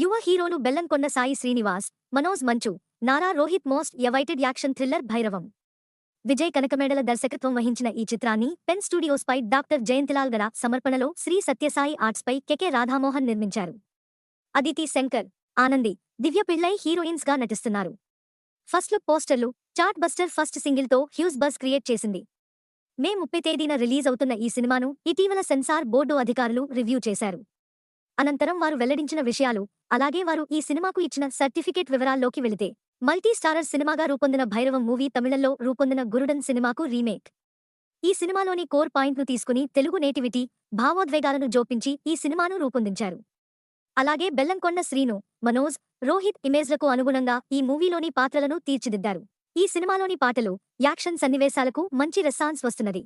యువ హీరోలు Bellamkonda Sai Srinivas, Manoj Manchu, Nara Rohit most awaited action thriller Bhairavam. Vijay Kanakamedala దర్శకత్వం వహించిన ఈ చిత్రాన్ని పెన్ స్టూడియోస్పై డాక్టర్ జయంతిలాల్ గల సమర్పణలో శ్రీ సత్యసాయి ఆర్ట్స్పై కెకె రాధామోహన్ నిర్మించారు. అదితి శంకర్, ఆనంది, దివ్య పిళ్ళై హీరోయిన్స్ గా నటిస్తున్నారు. ఫస్ట్ లుక్ పోస్టర్లు, చార్ట్ బస్టర్ ఫస్ట్ సింగిల్తో హ్యూజ్ బజ్ క్రియేట్ చేసింది. మే 30 తేదీన రిలీజ్ అవుతున్న ఈ సినిమాను ఇటీవల సెన్సార్ బోర్డు అధికారులు రివ్యూ చేశారు. అనంతరం వారు వెల్లడించిన విషయాలు, అలాగే వారు ఈ సినిమాకు ఇచ్చిన సర్టిఫికేట్ వివరాల్లోకి వెళితే, మల్టీ స్టారర్ సినిమాగా రూపొందిన భైరవం మూవీ తమిళంలో రూపొందిన గురుడన్ సినిమాకు రీమేక్. ఈ సినిమాలోని కోర్ పాయింట్ను తీసుకుని తెలుగు నేటివిటీ, భావోద్వేగాలను జోపించి ఈ సినిమాను రూపొందించారు. అలాగే బెల్లంకొండ శ్రీను, మనోజ్, రోహిత్ ఇమేజ్లకు అనుగుణంగా ఈ మూవీలోని పాత్రలను తీర్చిదిద్దారు. ఈ సినిమాలోని పాటలు, యాక్షన్ సన్నివేశాలకు మంచి రెస్పాన్స్ వస్తున్నది.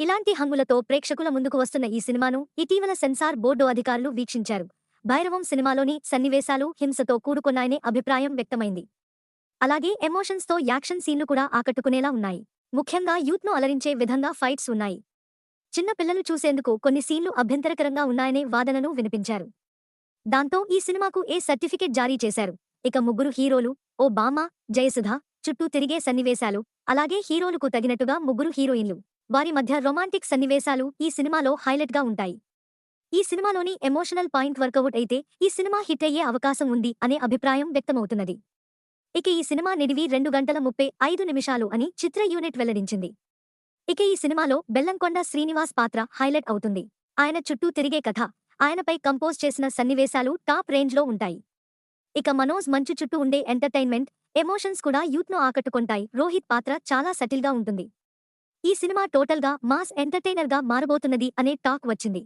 ఇలాంటి హంగులతో ప్రేక్షకుల ముందుకు వస్తున్న ఈ సినిమాను ఇటీవల సెన్సార్ బోర్డు అధికారులు వీక్షించారు. భైరవం సినిమాలోని సన్నివేశాలు హింసతో కూడుకున్నాయనే అభిప్రాయం వ్యక్తమైంది. అలాగే ఎమోషన్స్తో యాక్షన్ సీన్లు కూడా ఆకట్టుకునేలా ఉన్నాయి. ముఖ్యంగా యూత్ను అలరించే విధంగా ఫైట్స్ ఉన్నాయి. చిన్న పిల్లలు చూసేందుకు కొన్ని సీన్లు అభ్యంతరకరంగా ఉన్నాయనే వాదనను వినిపించారు. దాంతో ఈ సినిమాకు ఏ సర్టిఫికెట్ జారీ చేశారు. ఇక ముగ్గురు హీరోలు, ఓ బామ్మ, జయసుధ చుట్టూ తిరిగే సన్నివేశాలు, అలాగే హీరోలకు తగినట్టుగా ముగ్గురు హీరోయిన్లు, వారి మధ్య రొమాంటిక్ సన్నివేశాలు ఈ సినిమాలో హైలైట్గా ఉంటాయి. ఈ సినిమాలోని ఎమోషనల్ పాయింట్ వర్కౌట్ అయితే ఈ సినిమా హిట్ అయ్యే అవకాశం ఉంది అనే అభిప్రాయం వ్యక్తమవుతున్నది. ఇక ఈ సినిమా నిడివి 2 గంటల 35 నిమిషాలు అని చిత్ర యూనిట్ వెల్లడించింది. ఇక ఈ సినిమాలో బెల్లంకొండ శ్రీనివాస్ పాత్ర హైలైట్ అవుతుంది. ఆయన చుట్టూ తిరిగే కథ, ఆయనపై కంపోజ్ చేసిన సన్నివేశాలు టాప్ రేంజ్లో ఉంటాయి. ఇక మనోజ్ మంచు చుట్టూ ఉండే ఎంటర్టైన్మెంట్, ఎమోషన్స్ కూడా యూత్ను ఆకట్టుకొంటాయి. రోహిత్ పాత్ర చాలా సటిల్గా ఉంటుంది. ఈ సినిమా టోటల్గా మాస్ ఎంటర్టైనర్గా మారబోతున్నది అనే టాక్ వచ్చింది.